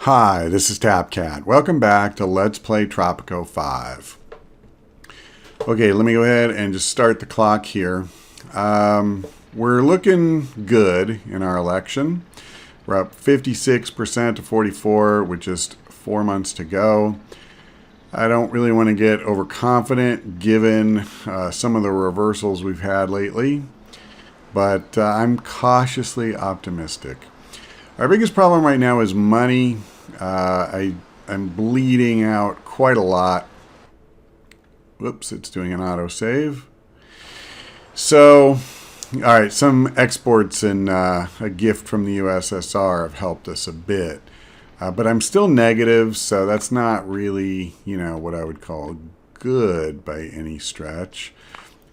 Hi, this is TapCat. Welcome back to Let's Play Tropico 5. Okay, let me go ahead and just start the clock here. We're looking good in our election. We're up 56% to 44 with just 4 months to go. I don't really want to get overconfident given some of the reversals we've had lately, but I'm cautiously optimistic. Our biggest problem right now is money. I'm bleeding out quite a lot. Whoops, it's doing an autosave. So, alright, some exports and a gift from the USSR have helped us a bit. But I'm still negative, so that's not really, what I would call good by any stretch.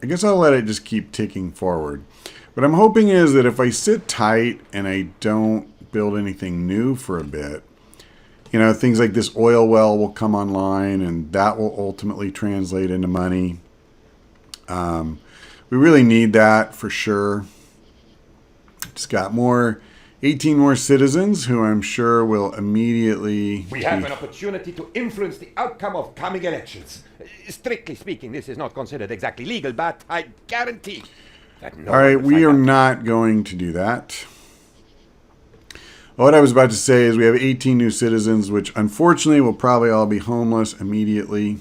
I guess I'll let it just keep ticking forward. What I'm hoping is that if I sit tight and I don't build anything new for a bit, things like this oil well will come online and that will ultimately translate into money. We really need that for sure. Just got 18 more citizens who I'm sure will immediately... We have an opportunity to influence the outcome of coming elections. Strictly speaking, this is not considered exactly legal, but I guarantee that no one will Alright, we find are out. not going to do that. What I was about to say is we have 18 new citizens, which unfortunately will probably all be homeless immediately.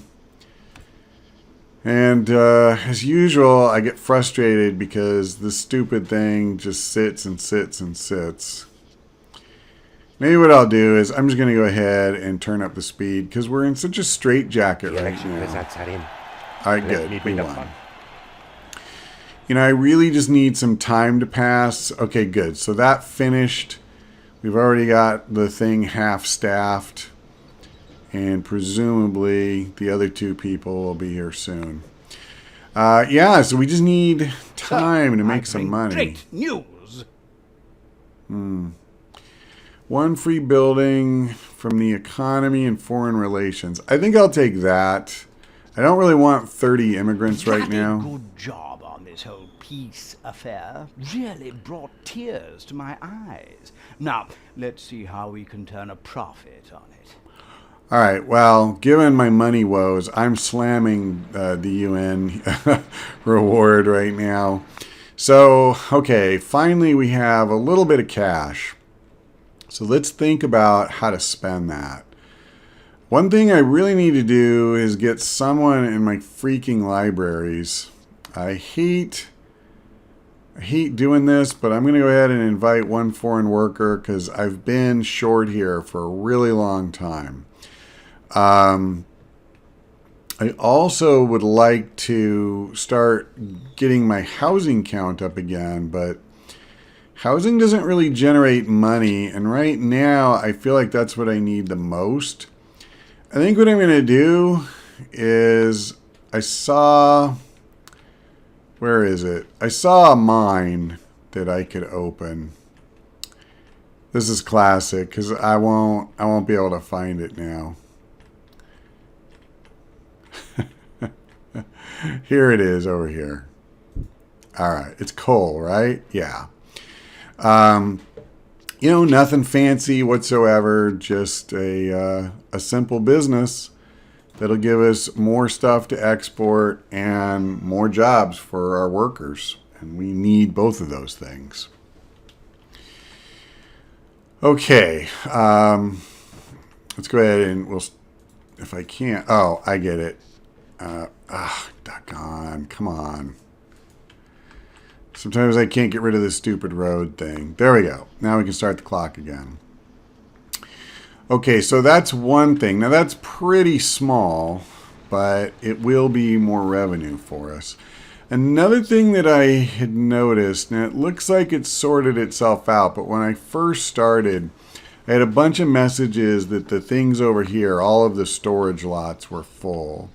And as usual, I get frustrated because this stupid thing just sits and sits and sits. Maybe what I'll do is I'm just going to go ahead and turn up the speed because we're in such a straitjacket right Election now. results are in. All right, Let good. me We bring the won. fun. I really just need some time to pass. Okay, good. So that finished. We've already got the thing half-staffed. And presumably the other two people will be here soon. Yeah, so we just need time to make some money. Great news. One free building from the economy and foreign relations. I think I'll take that. I don't really want 30 immigrants right Bloody now. good job on this whole peace affair. Really brought tears to my eyes. Now, let's see how we can turn a profit on it. All right, well, given my money woes, I'm slamming the UN reward right now. So, okay, finally we have a little bit of cash. So let's think about how to spend that. One thing I really need to do is get someone in my freaking libraries. I hate doing this, but I'm going to go ahead and invite one foreign worker because I've been short here for a really long time. I also would like to start getting my housing count up again, but housing doesn't really generate money, and right now I feel like that's what I need the most. I think what I'm going to do is I saw a mine that I could open. This is classic because I won't be able to find it now. Here it is over here. All right, it's coal, right? Yeah. Nothing fancy whatsoever, just a simple business that'll give us more stuff to export and more jobs for our workers. And we need both of those things. Okay, let's go ahead and if I can't, oh, I get it. Doggone, come on. Sometimes I can't get rid of this stupid road thing. There we go. Now we can start the clock again. Okay, so that's one thing. Now that's pretty small, but it will be more revenue for us. Another thing that I had noticed, now it looks like it's sorted itself out, but when I first started, I had a bunch of messages that the things over here, all of the storage lots were full.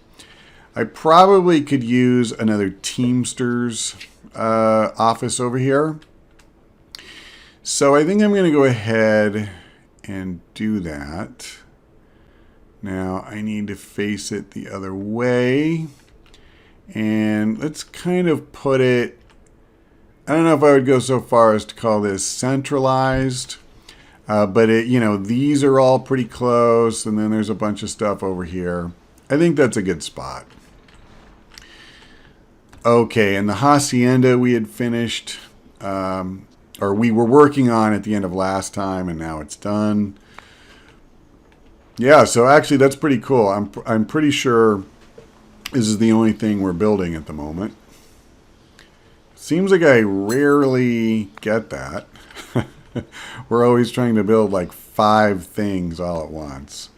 I probably could use another Teamsters office over here. So I think I'm going to go ahead and do that. Now I need to face it the other way. And let's kind of put it, I don't know if I would go so far as to call this centralized. But these are all pretty close, and then there's a bunch of stuff over here. I think that's a good spot. Okay, and the hacienda we had finished, or we were working on at the end of last time, and now it's done. Yeah, so actually that's pretty cool. I'm pretty sure this is the only thing we're building at the moment. Seems like I rarely get that. We're always trying to build like 5 things all at once.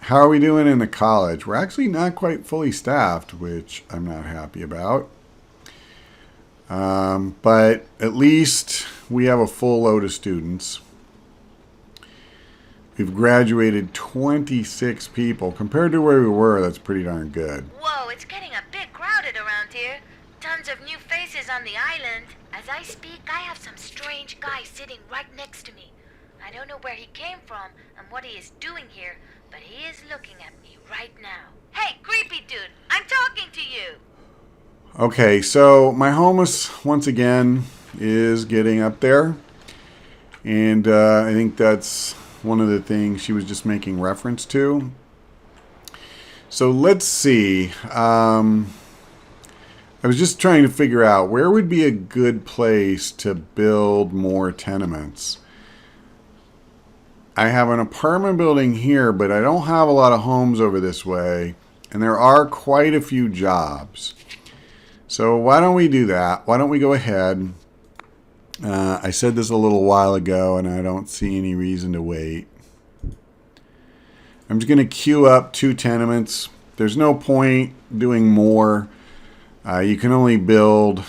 How are we doing in the college? We're actually not quite fully staffed, which I'm not happy about. But at least we have a full load of students. We've graduated 26 people. Compared to where we were, that's pretty darn good. Whoa, it's getting a bit crowded around here. Tons of new faces on the island. As I speak, I have some strange guy sitting right next to me. I don't know where he came from and what he is doing here, but he is looking at me right now. Hey, creepy dude, I'm talking to you. Okay, so my homeless, once again, is getting up there. And I think that's one of the things she was just making reference to. So let's see. I was just trying to figure out where would be a good place to build more tenements. I have an apartment building here, but I don't have a lot of homes over this way. And there are quite a few jobs. So why don't we do that? Why don't we go ahead? I said this a little while ago, and I don't see any reason to wait. I'm just going to queue up 2 tenements. There's no point doing more. You can only build,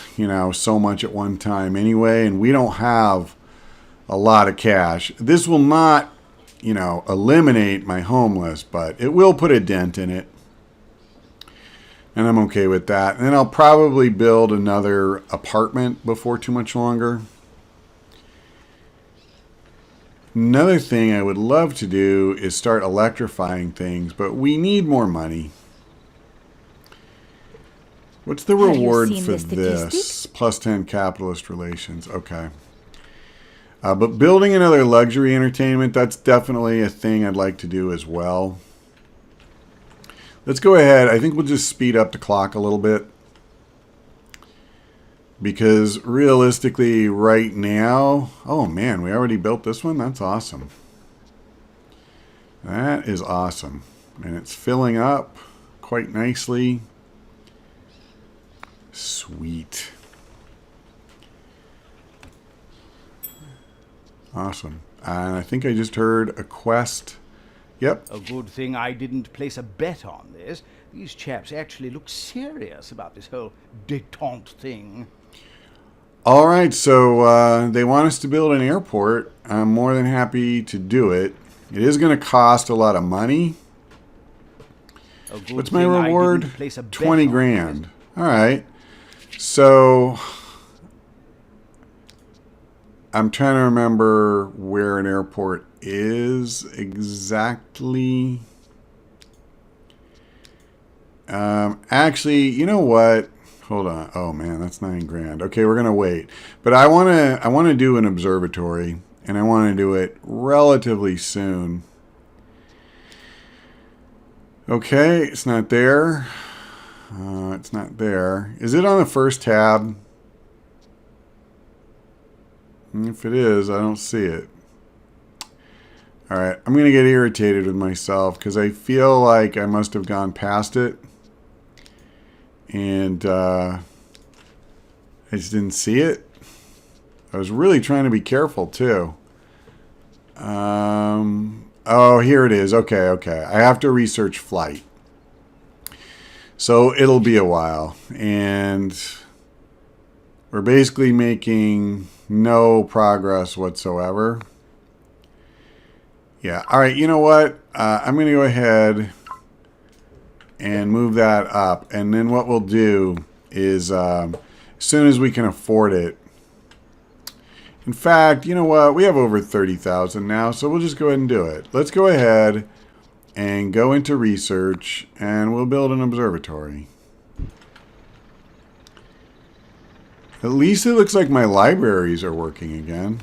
so much at one time anyway, and we don't have a lot of cash. This will not, eliminate my homeless, but it will put a dent in it. And I'm okay with that. And then I'll probably build another apartment before too much longer. Another thing I would love to do is start electrifying things, but we need more money. What's the reward for this? Plus 10 capitalist relations. Okay. But building another luxury entertainment, that's definitely a thing I'd like to do as well. Let's go ahead. I think we'll just speed up the clock a little bit. Because realistically, right now... Oh, man, we already built this one? That's awesome. That is awesome. And it's filling up quite nicely. Sweet. Awesome. And I think I just heard a quest. Yep. A good thing I didn't place a bet on this. These chaps actually look serious about this whole détente thing. All right, so they want us to build an airport. I'm more than happy to do it. It is going to cost a lot of money. What's my reward? 20 grand. All right. So I'm trying to remember where an airport is exactly. Actually, you know what? Hold on. Oh man, that's 9 grand. Okay, we're gonna wait. But I wanna do an observatory, and I want to do it relatively soon. Okay, it's not there. It's not there. Is it on the first tab? If it is, I don't see it. Alright, I'm going to get irritated with myself because I feel like I must have gone past it. And I just didn't see it. I was really trying to be careful too. Oh, here it is. Okay. I have to research flight. So it'll be a while. And we're basically making no progress whatsoever. Yeah. All right. You know what? I'm going to go ahead and move that up. And then what we'll do is as soon as we can afford it. In fact, you know what? We have over 30,000 now, so we'll just go ahead and do it. Let's go ahead and go into research, and we'll build an observatory. At least it looks like my libraries are working again.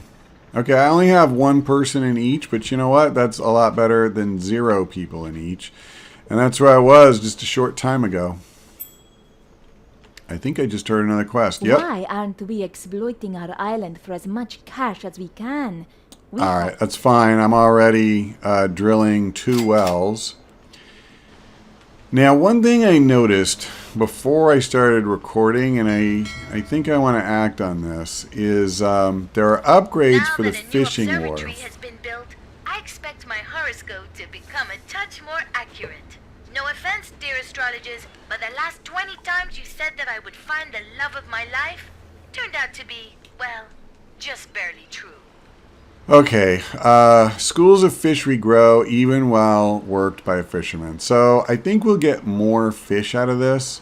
Okay, I only have one person in each, but you know what? That's a lot better than 0 people in each. And that's where I was just a short time ago. I think I just heard another quest. Yep. Why aren't we exploiting our island for as much cash as we can? We All right, that's fine. I'm already drilling 2 wells. Now, one thing I noticed before I started recording, and I think I want to act on this, is there are upgrades Now for the that a new fishing observatory wharf. has been built, I expect my horoscope to become a touch more accurate. No offense, dear astrologers, but the last 20 times you said that I would find the love of my life turned out to be, well, just barely true. Okay, schools of fishery grow even while worked by fishermen. So I think we'll get more fish out of this.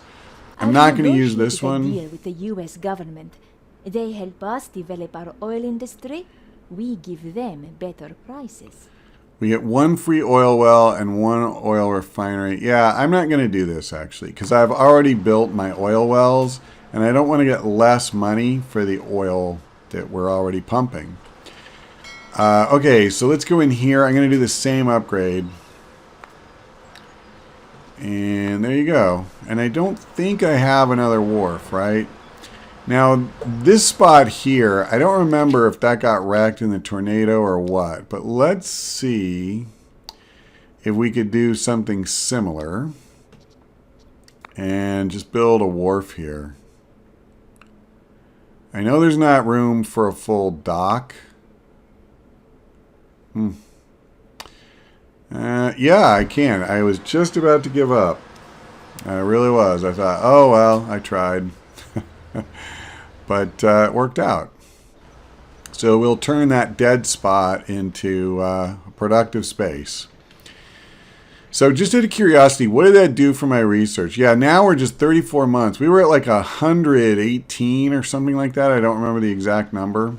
I'm not going to use this one. Deal with the U.S. government. They help us develop our oil industry. We give them better prices. We get 1 free oil well and 1 oil refinery. Yeah, I'm not going to do this actually because I've already built my oil wells and I don't want to get less money for the oil that we're already pumping. Okay, so let's go in here. I'm going to do the same upgrade. And there you go. And I don't think I have another wharf, right? Now, this spot here, I don't remember if that got wrecked in the tornado or what. But let's see if we could do something similar. And just build a wharf here. I know there's not room for a full dock. Yeah, I can. I was just about to give up. I really was. I thought, oh, well, I tried. But it worked out. So we'll turn that dead spot into productive space. So just out of curiosity, what did that do for my research? Yeah, now we're just 34 months. We were at like 118 or something like that. I don't remember the exact number.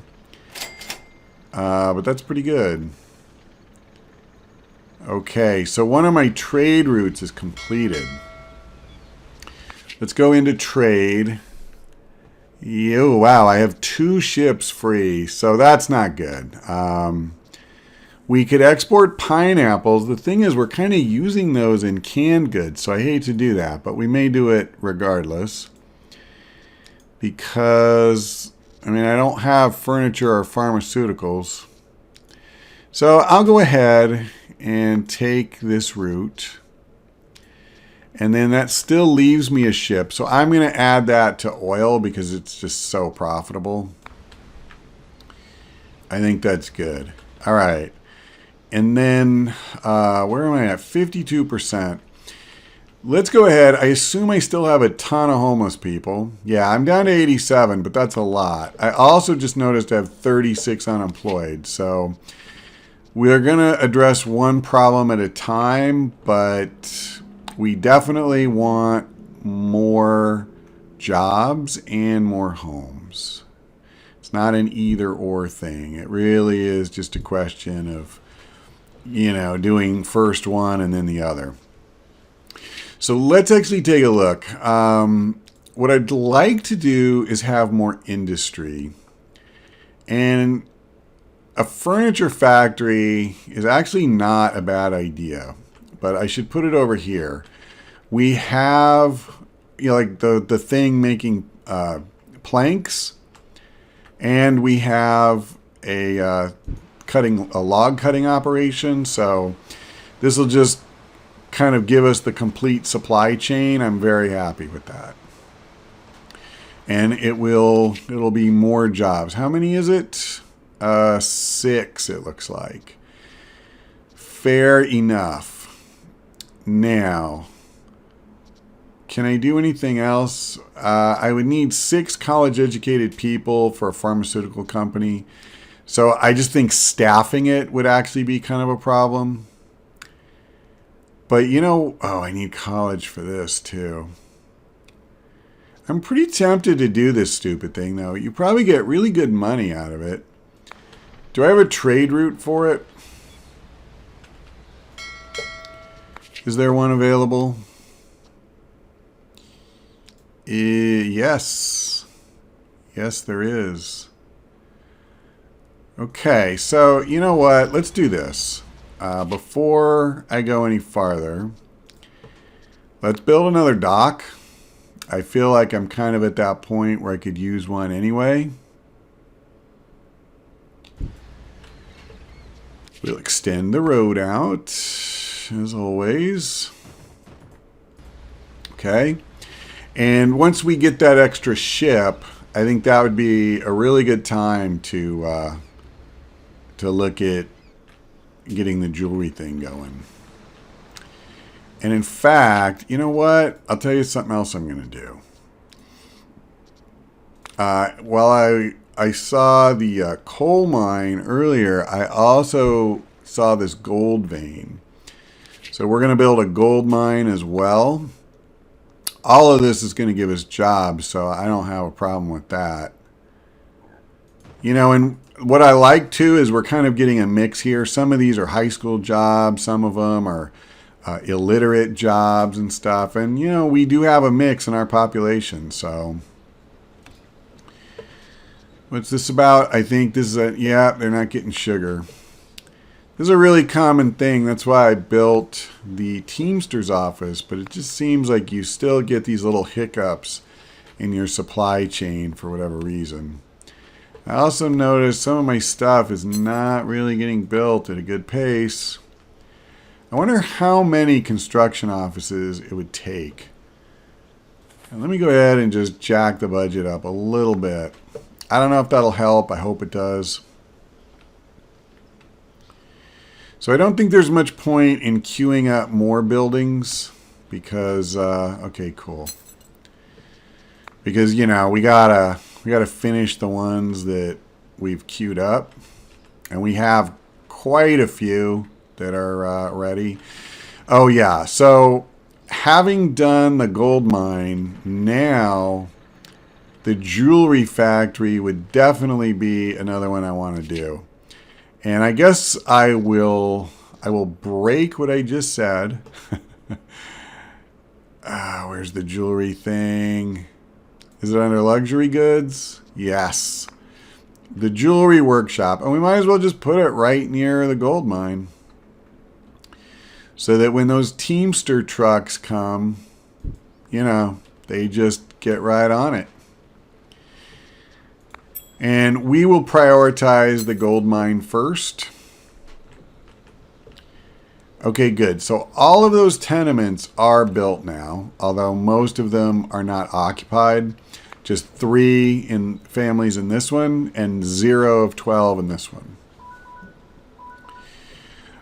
But that's pretty good. Okay, so one of my trade routes is completed. Let's go into trade. Oh, wow, I have 2 ships free, so that's not good. We could export pineapples. The thing is, we're kind of using those in canned goods, so I hate to do that, but we may do it regardless. Because, I mean, I don't have furniture or pharmaceuticals. So I'll go ahead and take this route. And then that still leaves me a ship. So I'm going to add that to oil because it's just so profitable. I think that's good. All right. And then where am I at? 52%. Let's go ahead. I assume I still have a ton of homeless people. Yeah, I'm down to 87, but that's a lot. I also just noticed I have 36 unemployed. So we're going to address one problem at a time, but we definitely want more jobs and more homes. It's not an either or thing. It really is just a question of, you know, doing first one and then the other. So let's actually take a look. What I'd like to do is have more industry. And a furniture factory is actually not a bad idea, but I should put it over here. We have, you know, like the thing making planks, and we have a log cutting operation. So this will just kind of give us the complete supply chain. I'm very happy with that. And it'll be more jobs. How many is it? 6, it looks like. Fair enough. Now, can I do anything else? I would need 6 college-educated people for a pharmaceutical company. So I just think staffing it would actually be kind of a problem. But, you know, oh, I need college for this, too. I'm pretty tempted to do this stupid thing, though. You probably get really good money out of it. Do I have a trade route for it? Is there one available? Yes. Yes, there is. Okay, so you know what? Let's do this. Before I go any farther, let's build another dock. I feel like I'm kind of at that point where I could use one anyway. We'll extend the road out, as always. Okay. And once we get that extra ship, I think that would be a really good time to look at getting the jewelry thing going. And in fact, you know what? I'll tell you something else I'm going to do. While I saw the coal mine earlier, I also saw this gold vein. So we're going to build a gold mine as well. All of this is going to give us jobs, so I don't have a problem with that. You know, and what I like too is we're kind of getting a mix here. Some of these are high school jobs. Some of them are illiterate jobs and stuff. And, you know, we do have a mix in our population, so... What's this about? I think this is yeah, they're not getting sugar. This is a really common thing. That's why I built the Teamsters office, but it just seems like you still get these little hiccups in your supply chain for whatever reason. I also noticed some of my stuff is not really getting built at a good pace. I wonder how many construction offices it would take. And let me go ahead and just jack the budget up a little bit. I don't know if that'll help. I hope it does. So I don't think there's much point in queuing up more buildings because, okay, cool. Because, you know, we gotta finish the ones that we've queued up. And we have quite a few that are ready. Oh, yeah. So having done the gold mine, now... the jewelry factory would definitely be another one I want to do. And I guess I will break what I just said. Where's the jewelry thing? Is it under luxury goods? Yes. The jewelry workshop. And we might as well just put it right near the gold mine. So that when those Teamster trucks come, you know, they just get right on it. And we will prioritize the gold mine first. Okay, good. So all of those tenements are built now, although most of them are not occupied. Just 3 in families in this one and 0 of 12 in this one.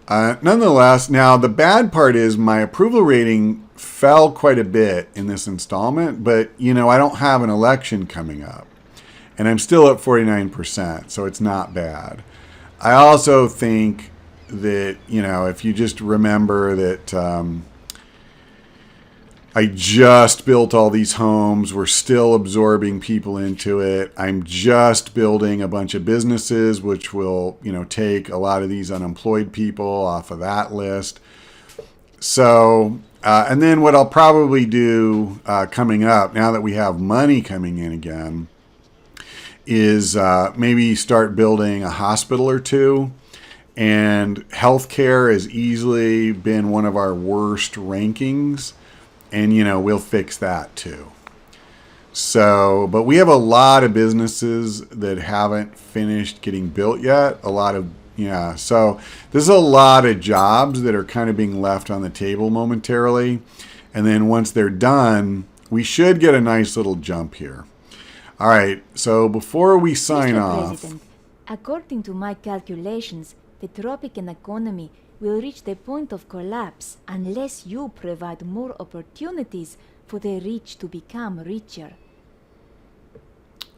Nonetheless, now the bad part is my approval rating fell quite a bit in this installment, but you know, I don't have an election coming up. And I'm still at 49%, so it's not bad. I also think that, you know, if you just remember that I just built all these homes, we're still absorbing people into it. I'm just building a bunch of businesses, which will, you know, take a lot of these unemployed people off of that list. So, and then what I'll probably do coming up, now that we have money coming in again, is maybe start building a hospital or two. And healthcare has easily been one of our worst rankings. And, you know, we'll fix that too. So, but we have a lot of businesses that haven't finished getting built yet. A lot of, yeah. So there's a lot of jobs that are kind of being left on the table momentarily. And then once they're done, we should get a nice little jump here. All right, so before we sign Mr. off... President, according to my calculations, the Tropican economy will reach the point of collapse unless you provide more opportunities for the rich to become richer.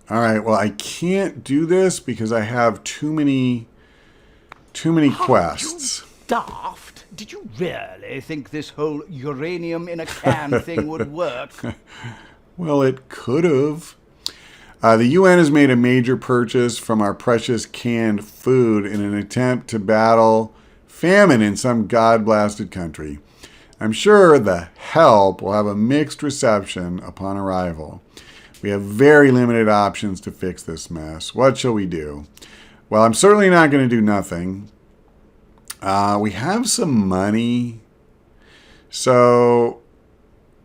All right, well, I can't do this because I have too many quests. Daft? Did you really think this whole uranium in a can thing would work? Well, it could have. The UN has made a major purchase from our precious canned food in an attempt to battle famine in some God-blasted country. I'm sure the help will have a mixed reception upon arrival. We have very limited options to fix this mess. What shall we do? Well, I'm certainly not going to do nothing. We have some money. So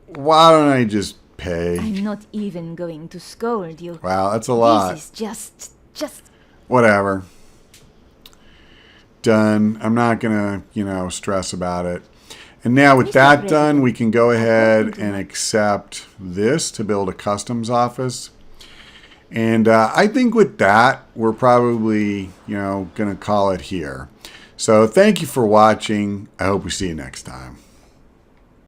why don't I just pay? I'm not even going to scold you. Wow, that's a lot. This is just... Whatever. Done. I'm not going to, stress about it. And now with Mr. that President, done, we can go ahead and accept this to build a customs office. And I think with that, we're probably, going to call it here. So thank you for watching. I hope we see you next time.